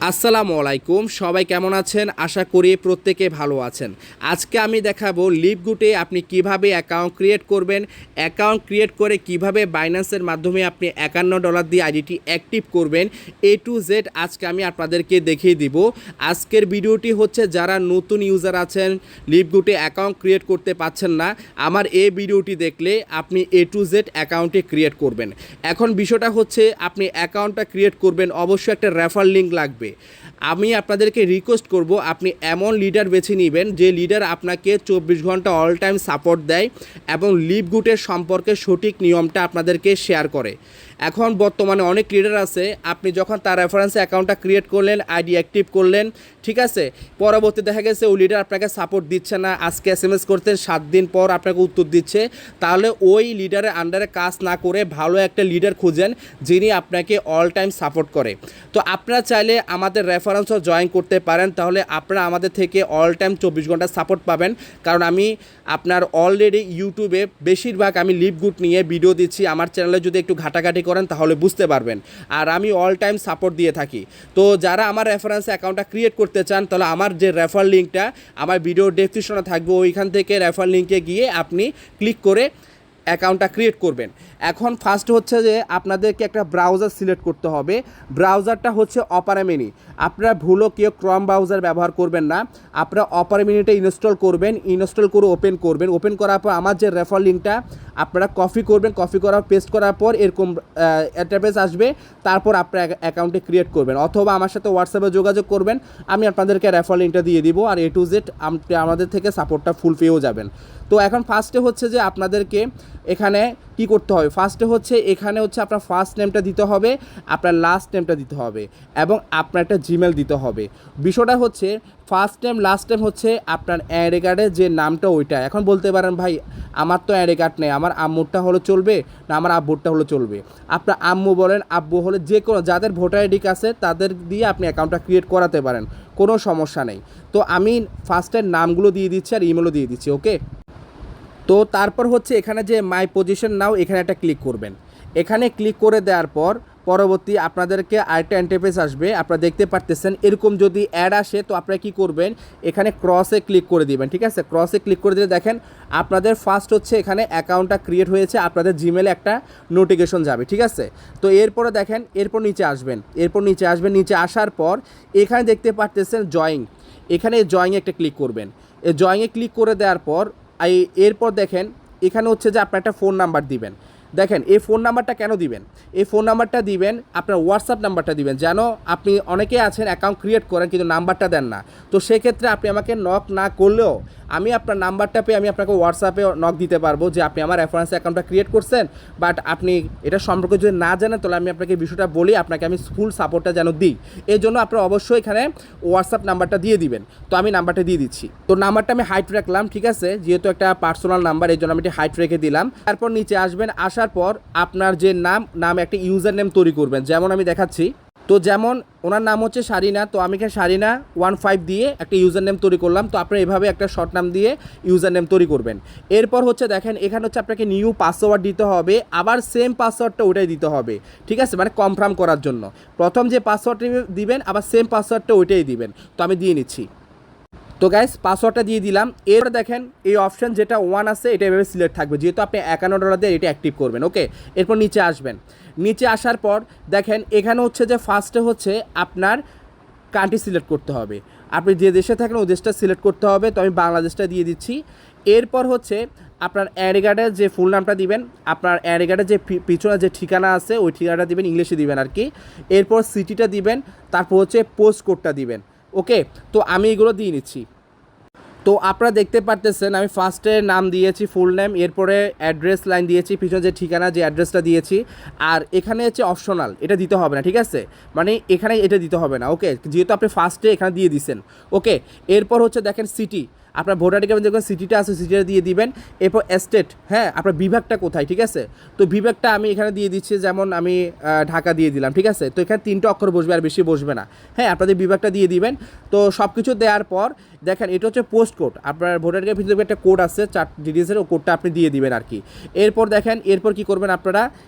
আসসালামু আলাইকুম, সবাই কেমন আছেন? আশা করি প্রত্যেকে ভালো আছেন। আজকে আমি দেখাবো লিভগুডে আপনি কিভাবে অ্যাকাউন্ট ক্রিয়েট করবেন, অ্যাকাউন্ট ক্রিয়েট করে কিভাবে বাইন্যান্সের মাধ্যমে আপনি $51 দিয়ে আইডিটি অ্যাক্টিভ করবেন। এ টু জেড আজকে আমি আপনাদেরকে দেখিয়ে দিব। আজকের ভিডিওটি হচ্ছে যারা নতুন ইউজার আছেন, লিভগুডে অ্যাকাউন্ট ক্রিয়েট করতে পারছেন না, আমার এই ভিডিওটি দেখলে আপনি এ টু জেড অ্যাকাউন্টে ক্রিয়েট করবেন। এখন বিষয়টা হচ্ছে আপনি অ্যাকাউন্টটা ক্রিয়েট করবেন, অবশ্যই একটা রেফার লিঙ্ক লাগবে। আমি আপনাদেরকে রিকোয়েস্ট করব আপনি এমন লিডার বেছে নেবেন যে লিডার আপনাকে 24 ঘন্টা অল টাইম সাপোর্ট দেয় এবং লিভগুডের সম্পর্কে সঠিক নিয়মটা আপনাদেরকে শেয়ার করে। এখন বর্তমানে অনেক লিডার আছে, আপনি যখন তার রেফারেন্সে অ্যাকাউন্টটা ক্রিয়েট করলেন, আইডি অ্যাক্টিভ করলেন, ঠিক আছে, পরবর্তী দেখা গেছে ওই লিডার আপনাকে সাপোর্ট দিচ্ছে না, আজকে SMS করতেন 7 দিন পর আপনাকে উত্তর দিচ্ছে। তাহলে ওই লিডারের আন্ডারে কাজ না করে ভালো একটা লিডার খুঁজেন যিনি আপনাকে অল টাইম সাপোর্ট করে। তো আপনারা চাইলে আমাদের রেফারেন্সও জয়েন করতে পারেন, তাহলে আপনারা আমাদের থেকে অল টাইম 24 ঘন্টা সাপোর্ট পাবেন। কারণ আমি আপনার অলরেডি ইউটিউবে বেশিরভাগ আমি লিভগুড নিয়ে ভিডিও দিচ্ছি, আমার চ্যানেলে যদি একটু ঘাটাঘাটি করেন তাহলে বুঝতে পারবেন। আর আমি অল টাইম সাপোর্ট দিয়ে থাকি। তো যারা আমার রেফারেন্সে অ্যাকাউন্টটা ক্রিয়েট করতে চান, তাহলে আমার যে রেফার লিঙ্কটা আমার ভিডিও ডেসক্রিপশনে থাকবে, ওইখান থেকে রেফার লিঙ্কে গিয়ে আপনি ক্লিক করে অ্যাকাউন্টটা ক্রিয়েট করবেন। এখন ফার্স্ট হচ্ছে যে আপনাদেরকে একটা ব্রাউজার সিলেক্ট করতে হবে। ব্রাউজারটা হচ্ছে অপারা মিনি। আপনারা ভুলও কেউ ক্রম ব্রাউজার ব্যবহার করবেন না, আপনারা অপারা মিনিটা ইনস্টল করবেন, ইনস্টল করে ওপেন করবেন। ওপেন করার পর আমার যে রেফার লিঙ্কটা আপনারা কপি করবেন, কপি করার পেস্ট করার পর এরকম ইন্টারফেস আসবে, তারপর আপনার অ্যাকাউন্টে ক্রিয়েট করবেন, অথবা আমার সাথে হোয়াটসঅ্যাপে যোগাযোগ করবেন, আমি আপনাদেরকে রেফার লিঙ্কটা দিয়ে দিব। আর এ টু জেড আমাদের থেকে সাপোর্টটা ফুল পেয়েও যাবেন। তো এখন ফার্স্টে হচ্ছে যে আপনাদেরকে এখানে কি করতে হবে, ফার্স্টে হচ্ছে এখানে হচ্ছে আপনার ফার্স্ট নেমটা দিতে হবে, আপনার লাস্ট নেমটা দিতে হবে এবং আপনার একটা জিমেল দিতে হবে। বিষয়টা হচ্ছে ফার্স্ট নেম লাস্ট নেম হচ্ছে আপনার আইডি কার্ডের যে নামটা ওইটা। এখন বলতে পারেন ভাই আমার তো আইডি কার্ড নেই, আমার আম্মুরটা হলে চলবে না আমার আব্বুরটা হলে চলবে? আপনার আম্মু বলেন, আব্বু হলে যে কোনো যাদের ভোটার আইডি আছে তাদের দিয়ে আপনি অ্যাকাউন্টটা ক্রিয়েট করাতে পারেন, কোনো সমস্যা নেই। তো আমি ফার্স্টের নামগুলো দিয়ে দিচ্ছি আর ইমেলও দিয়ে দিচ্ছি, ওকে। তো তারপর হচ্ছে এখানে যে মাই পজিশন নাও, এখানে একটা ক্লিক করবেন। এখানে ক্লিক করে দেওয়ার পর পরবর্তী আপনাদেরকে আরেকটা ইন্টারফেস আসবে, আপনারা দেখতে পারতেছেন। এরকম যদি অ্যাড আসে তো আপনারা কী করবেন, এখানে ক্রসে ক্লিক করে দিবেন, ঠিক আছে। ক্রসে ক্লিক করে দিলে দেখেন আপনাদের ফার্স্ট হচ্ছে এখানে অ্যাকাউন্টটা ক্রিয়েট হয়েছে, আপনাদের জিমেলে একটা নোটিফিকেশন যাবে, ঠিক আছে। তো এরপরে দেখেন এরপর নিচে আসবেন, নিচে আসার পর এখানে দেখতে পারতেছেন জয়েন, এখানে জয়েনে একটা ক্লিক করবেন। এই জয়েনে ক্লিক করে দেওয়ার পর এরপর দেখেন এখানে হচ্ছে যে আপনার একটা ফোন নাম্বার দিবেন। দেখেন এই ফোন নাম্বারটা কেন দিবেন, এই ফোন নাম্বারটা দিবেন আপনার হোয়াটসঅ্যাপ নাম্বারটা দিবেন। যেন আপনি অনেকে আছেন অ্যাকাউন্ট ক্রিয়েট করেন কিন্তু নাম্বারটা দেন না, তো সেক্ষেত্রে আপনি আমাকে নক না করলেও আমি আপনার নাম্বারটা পেয়ে আমি আপনাকে হোয়াটসঅ্যাপে নক দিতে পারবো যে আপনি আমার রেফারেন্স অ্যাকাউন্টটা ক্রিয়েট করছেন, বাট আপনি এটা সম্পর্কে যদি না জানেন তাহলে আমি আপনাকে বিষয়টা বলি, আপনাকে আমি ফুল সাপোর্টটা যেন দিই। এই জন্য আপনারা অবশ্যই এখানে হোয়াটসঅ্যাপ নাম্বারটা দিয়ে দিবেন। তো আমি নাম্বারটা দিয়ে দিচ্ছি। তো নাম্বারটা আমি হাইট রাখলাম, ঠিক আছে, যেহেতু একটা পার্সোনাল নাম্বার এই জন্য আমি এটি হাইট রেখে দিলাম। তারপর নিচে আসবেন, আসার পর আপনার যে নাম একটা ইউজার নেম তৈরি করবেন, যেমন আমি দেখাচ্ছি। তো যেমন ওনার নাম হচ্ছে সারিনা, তো আমি এখানে সারিনা 15 দিয়ে একটা ইউজার নেম তৈরি করলাম। তো আপনারা এভাবে একটা শর্ট নাম দিয়ে ইউজার নেম তৈরি করবেন। এরপর হচ্ছে দেখেন এখানে হচ্ছে আপনাকে নিউ পাসওয়ার্ড দিতে হবে, আবার সেম পাসওয়ার্ডটা ওইটাই দিতে হবে, ঠিক আছে, মানে কনফার্ম করার জন্য প্রথম যে পাসওয়ার্ডটা দিবেন আবার সেম পাসওয়ার্ডটা ওইটাই দিবেন। তো আমি দিয়ে নিচ্ছি। তো গাইস পাসওয়ার্ডটা দিয়ে দিলাম। এরপরে দেখেন এই অপশান যেটা 1 আছে এটা এভাবে সিলেক্ট থাকবে, যেহেতু আপনি $51 দিয়ে এটা অ্যাক্টিভ করবেন, ওকে। এরপর নিচে আসবেন, নিচে আসার পর দেখেন এখানে হচ্ছে যে ফার্স্টে হচ্ছে আপনার কান্ট্রি সিলেক্ট করতে হবে, আপনি যে দেশে থাকেন ওই দেশটা সিলেক্ট করতে হবে। তো আমি বাংলাদেশটা দিয়ে দিচ্ছি। এরপর হচ্ছে আপনার আইডি কার্ডের যে ফুল নামটা দিবেন, আপনার আইডি কার্ডের যে পিছনে যে ঠিকানা আছে ওই ঠিকানাটা দিবেন, ইংলিশে দিবেন আর কি। এরপর সিটিটা দিবেন, তারপর হচ্ছে পোস্ট কোডটা দিবেন, ওকে। তো আমি এগুলো দিয়ে নিচ্ছি। তো আপনারা দেখতে পারতেছেন আমি ফার্স্টে নাম দিয়েছি ফুল নেম, এরপরে অ্যাড্রেস লাইন দিয়েছি, পিছনে যে ঠিকানা যে অ্যাড্রেসটা দিয়েছি। আর এখানে হচ্ছে অপশনাল, এটা দিতে হবে না, ঠিক আছে, মানে এখানে এটা দিতে হবে না, ওকে, যেহেতু আপনি ফার্স্টে এখানে দিয়ে দিছেন, ওকে। এরপর হচ্ছে দেখেন সিটি, আপনার ভোটার আইডি কার্ডে যখন সিটিটা আছে সিটিটা দিয়ে দিবেন। এরপর স্টেট, হ্যাঁ, আপনার বিভাগটা কোথায়, ঠিক আছে। তো বিভাগটা আমি এখানে দিয়ে দিচ্ছি, যেমন আমি ঢাকা দিয়ে দিলাম, ঠিক আছে। তো এখানে 3টা অক্ষর বসবে, আর বেশি বসবে না, হ্যাঁ, আপনাদের বিভাগটা দিয়ে দিবেন। তো সব কিছু দেওয়ার পর দেখেন এটা হচ্ছে পোস্ট কোড, আপনার ভোটার কার্ডের ভিতরে একটা কোড আছে 4 ডিজিটের, ও কোডটা আপনি দিয়ে দিবেন আর কি। এরপর দেখেন এরপর কী করবেন আপনারা,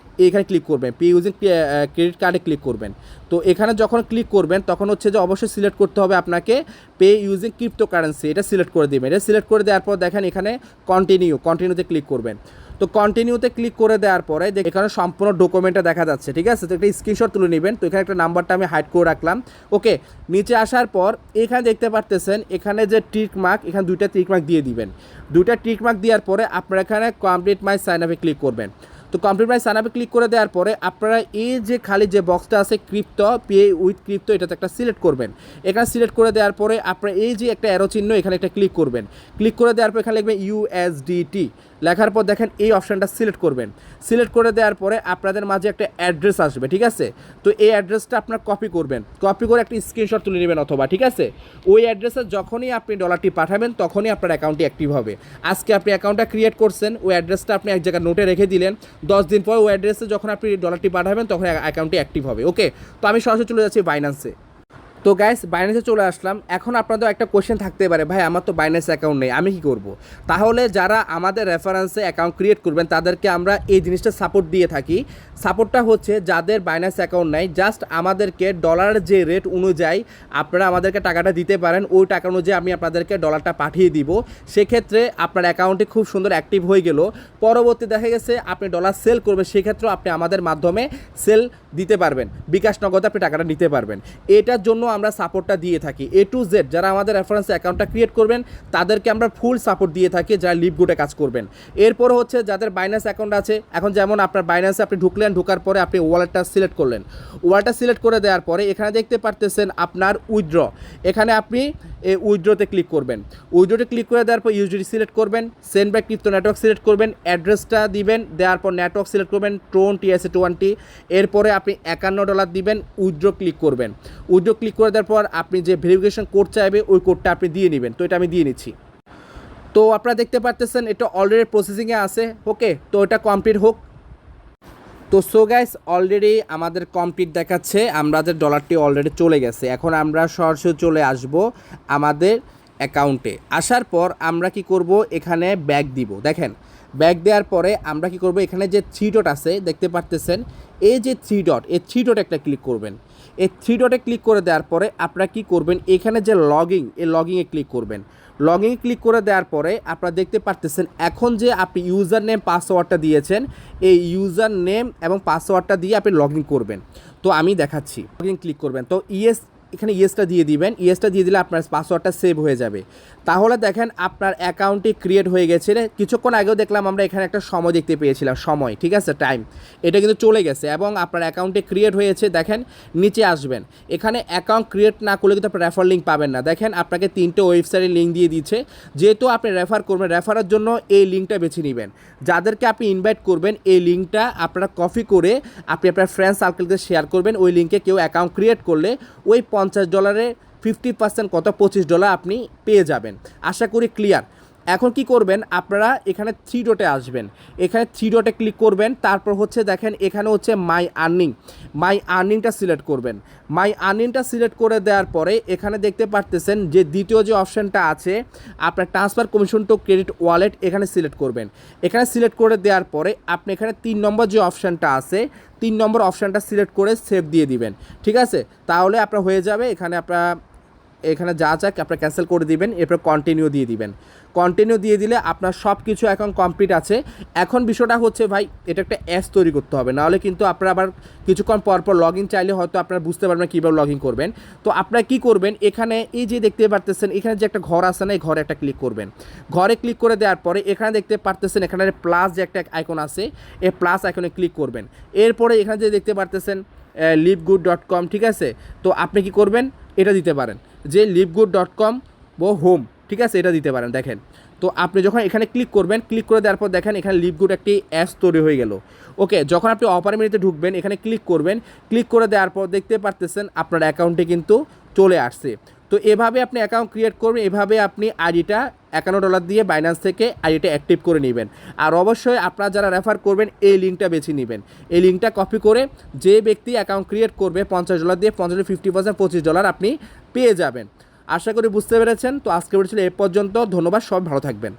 এখানে ক্লিক করবেন, পে ইউজিং ক্রেডিট কার্ডে ক্লিক করবেন। তো এখানে যখন ক্লিক করবেন তখন হচ্ছে যে অবশ্যই সিলেক্ট করতে হবে আপনাকে পে ইউজিং ক্রিপ্টোকারেন্সি, এটা সিলেক্ট করে দেবেন। এটা সিলেক্ট করে দেওয়ার পর দেখেন এখানে কন্টিনিউতে ক্লিক করবেন। তো কন্টিনিউতে ক্লিক করে দেওয়ার পরে এখানে সম্পূর্ণ ডকুমেন্টটা দেখা যাচ্ছে, ঠিক আছে। তো একটা স্ক্রিনশট তুলে নেবেন। তো এখানে একটা নাম্বারটা আমি হাইড করে রাখলাম। ওকে, নিচে আসার পর এখানে দেখতে পারতেছেন এখানে যে টিক মার্ক, এখানে 2টা টিক মার্ক দিয়ে দিবেন। 2টা টিক মার্ক দেওয়ার পরে আপনারা এখানে কমপ্লিট মাই সাইন আপে ক্লিক করবেন। তো কমপ্লিট মাই সাইন আপে ক্লিক করে দেওয়ার পরে আপনারা এই যে খালি যে বক্সটা আছে ক্রিপ্টো, পে উইথ ক্রিপ্টো, এটাতে একটা সিলেক্ট করবেন। এখানে সিলেক্ট করে দেওয়ার পরে আপনারা এই যে একটা অ্যারো চিহ্ন, এখানে একটা ক্লিক করবেন। ক্লিক করে দেওয়ার পর এখানে লিখবেন USDT, লেখার পর দেখেন এই অপশানটা সিলেক্ট করবেন। সিলেক্ট করে দেওয়ার পরে আপনাদের মাঝে একটা অ্যাড্রেস আসবে, ঠিক আছে। তো এই অ্যাড্রেসটা আপনার কপি করবেন, কপি করে একটা স্ক্রিনশট তুলে নেবেন অথবা, ঠিক আছে। ওই অ্যাড্রেসে যখনই আপনি ডলারটি পাঠাবেন তখনই আপনার অ্যাকাউন্টটি অ্যাক্টিভ হবে। আজকে আপনি অ্যাকাউন্টটা ক্রিয়েট করছেন, ওই অ্যাড্রেসটা আপনি এক জায়গায় নোটে রেখে দিলেন, 10 দিন পর ওই অ্যাড্রেসে যখন আপনি ডলারটি পাঠাবেন তখন অ্যাকাউন্টটি অ্যাক্টিভ হবে। ওকে, তো আমি সরাসরি চলে যাচ্ছি বাইন্যান্সে। তো গাইস, বাইন্যান্সে চলে আসলাম। এখন আপনাদের একটা কোয়েশ্চেন থাকতে পারে, ভাই আমার তো বাইন্যান্স অ্যাকাউন্ট নেই, আমি কী করব? তাহলে যারা আমাদের রেফারেন্সে অ্যাকাউন্ট ক্রিয়েট করবেন তাদেরকে আমরা এই জিনিসটা সাপোর্ট দিয়ে থাকি। সাপোর্টটা হচ্ছে যাদের বাইন্যান্স অ্যাকাউন্ট নেই, জাস্ট আমাদেরকে ডলারের যে রেট অনুযায়ী আপনারা আমাদেরকে টাকাটা দিতে পারেন, ওই টাকা অনুযায়ী আমি আপনাদেরকে ডলারটা পাঠিয়ে দিব। সেক্ষেত্রে আপনার অ্যাকাউন্টে খুব সুন্দর অ্যাক্টিভ হয়ে গেল। পরবর্তী দেখা গেছে আপনি ডলার সেল করবেন, সেক্ষেত্রেও আপনি আমাদের মাধ্যমে সেল দিতে পারবেন, বিকাশ নগদে আপনি টাকাটা নিতে পারবেন। এটার জন্য আমরা সাপোর্টটা দিয়ে থাকি। A to Z যারা আমাদের রেফারেন্স অ্যাকাউন্টটা ক্রিয়েট করবেন তাদেরকে আমরা ফুল সাপোর্ট দিয়ে থাকি, যারা লিভগুডে কাজ করবেন। এরপর হচ্ছে যাদের বাইন্যান্স অ্যাকাউন্ট আছে, এখন যেমন আপনার বাইন্যান্সে আপনি ঢুকলেন, ঢোকার পরে আপনি ওয়ালেটটা সিলেক্ট করলেন। ওয়ালেটটা সিলেক্ট করে দেওয়ার পরে এখানে দেখতে পারতেছেন আপনার উইথড্র, এখানে আপনি এই উইথড্রতে ক্লিক করবেন। উইথড্রতে ক্লিক করে দেওয়ার পর USDT সিলেক্ট করবেন, send back crypto network select করবেন, অ্যাড্রেসটা দিবেন, দেওয়ার পর নেটওয়ার্ক সিলেক্ট করবেন, ট্রোন TRC20। এরপরে আপনি $51 দিবেন, উইথড্র ক্লিক করবেন। উইথড্র ক্লিক করে দেওয়ার পর আপনি যে ভেরিফিকেশন কোড চাইবে ওই কোডটা আপনি দিয়ে নেবেন। তো এটা আমি দিয়ে নিচ্ছি। তো আপনারা দেখতে পারতেছেন এটা অলরেডি প্রসেসিংয়ে আছে। ওকে, তো এটা কমপ্লিট হোক। তো সো গাইস, অলরেডি আমাদের কমপ্লিট দেখাচ্ছে, আমাদের ডলারটি অলরেডি চলে গেছে। এখন আমরা সরাসরি চলে আসব আমাদের অ্যাকাউন্টে। আসার পর আমরা কি করব, এখানে ব্যাক দিব। দেখেন ব্যাক দেওয়ার পরে আমরা কি করব, এখানে যে 3 ডট আছে দেখতে পারতেছেন, এই যে 3 ডট, এই 3 ডটে একটা ক্লিক করবেন। এই 3 ডটে ক্লিক করে দেওয়ার পরে আপনারা কি করবেন, এখানে যে লগইন, এই লগইনে ক্লিক করবেন। লগইনে ক্লিক করে দেওয়ার পরে আপনারা দেখতে পারতেছেন এখন যে আপনি ইউজার নেম পাসওয়ার্ডটা দিয়েছেন, এই ইউজার নেম এবং পাসওয়ার্ডটা দিয়ে আপনি লগইন করবেন। তো আমি দেখাচ্ছি। লগইন ক্লিক করবেন, তো এখানে ইয়েসটা দিয়ে দিবেন। ইয়েসটা দিয়ে দিলে আপনার পাসওয়ার্ডটা সেভ হয়ে যাবে। তাহলে দেখেন আপনার অ্যাকাউন্টটি ক্রিয়েট হয়ে গেছে। কিছুক্ষণ আগেও দেখলাম আমরা এখানে একটা সময় দেখতে পেয়েছিলাম, সময়, ঠিক আছে, টাইম, এটা কিন্তু চলে গেছে এবং আপনার অ্যাকাউন্টে ক্রিয়েট হয়েছে। দেখেন নিচে আসবেন, এখানে অ্যাকাউন্ট ক্রিয়েট না করলে কিন্তু আপনার রেফার লিঙ্ক পাবেন না। দেখেন আপনাকে 3টে ওয়েবসাইটের লিঙ্ক দিয়ে দিচ্ছে। যেহেতু আপনি রেফার করবেন, রেফারের জন্য এই লিঙ্কটা বেছে নেবেন। যাদেরকে আপনি ইনভাইট করবেন এই লিঙ্কটা আপনারা কপি করে আপনি আপনার ফ্রেন্ড সার্কেলকে শেয়ার করবেন। ওই লিঙ্কে কেউ অ্যাকাউন্ট ক্রিয়েট করলে ওই $50 50% কত $25 আপনি পেয়ে যাবেন। আশা করি ক্লিয়ার। এখন কি করবেন, আপনারা এখানে 3 ডটে আসবেন, এখানে 3 ডটে ক্লিক করবেন। তারপর হচ্ছে দেখেন এখানে হচ্ছে মাই আর্নিংটা সিলেক্ট করবেন। মাই আর্নিংটা সিলেক্ট করে দেওয়ার পরে এখানে দেখতে পারতেছেন যে দ্বিতীয় যে অপশানটা আছে আপনার transfer commission to credit wallet, এখানে সিলেক্ট করবেন। এখানে সিলেক্ট করে দেওয়ার পরে আপনি এখানে 3 নম্বর যে অপশানটা আছে 3 নম্বর অপশানটা সিলেক্ট করে সেভ দিয়ে দিবেন, ঠিক আছে। তাহলে আপনার হয়ে যাবে। এখানে যা যাক আপনার ক্যান্সেল করে দিবেন, এরপর কন্টিনিউ দিয়ে দিবেন। কন্টিনিউ দিয়ে দিলে আপনার সব কিছু এখন কমপ্লিট আছে। এখন বিষয়টা হচ্ছে ভাই, এটা একটা অ্যাপস তৈরি করতে হবে, নাহলে কিন্তু আপনারা আবার কিছুক্ষণ পরপর লগ ইন চাইলে হয়তো আপনারা বুঝতে পারবেন কীভাবে লগ ইন করবেন। তো আপনারা কী করবেন, এখানে এই যে দেখতে পারতেছেন এখানে যে একটা ঘর আছে না, এই ঘরে একটা ক্লিক করবেন। ঘরে ক্লিক করে দেওয়ার পরে এখানে দেখতে পারতেছেন এখানে প্লাস যে একটা আইকন আছে, এই প্লাস আইকনে ক্লিক করবেন। এরপরে এখানে যে দেখতে পারতেছেন livegood.com, ঠিক আছে। তো আপনি কি করবেন, এটা দিতে পারেন যে livegood.com হোম, ঠিক আছে, এটা দিতে পারেন। দেখেন, তো আপনি যখন এখানে ক্লিক করবেন, ক্লিক করে দেওয়ার পর দেখেন এখানে লিভগুড একটি অ্যাপস তৈরি হয়ে গেল। ওকে, যখন আপনি অফার মেনুতে ঢুকবেন এখানে ক্লিক করবেন। ক্লিক করে দেওয়ার পর দেখতে পারতেছেন আপনার অ্যাকাউন্টে কিন্তু চলে আসছে। তো এভাবে আপনি অ্যাকাউন্ট ক্রিয়েট করবেন, এভাবে আপনি আইডিটা $51 দিয়ে বাইন্যান্স থেকে আইডিটা অ্যাক্টিভ করে নেবেন। আর অবশ্যই আপনারা যারা রেফার করবেন এই লিঙ্কটা বেছে নেবেন। এই লিঙ্কটা কপি করে যে ব্যক্তি অ্যাকাউন্ট ক্রিয়েট করবে $50 দিয়ে 50% $25 আপনি পেয়ে যাবেন। আশা করি বুঝতে পেরেছেন। তো আজকে ভিডিও ছিল এ পর্যন্ত। ধন্যবাদ, সব ভালো থাকবেন।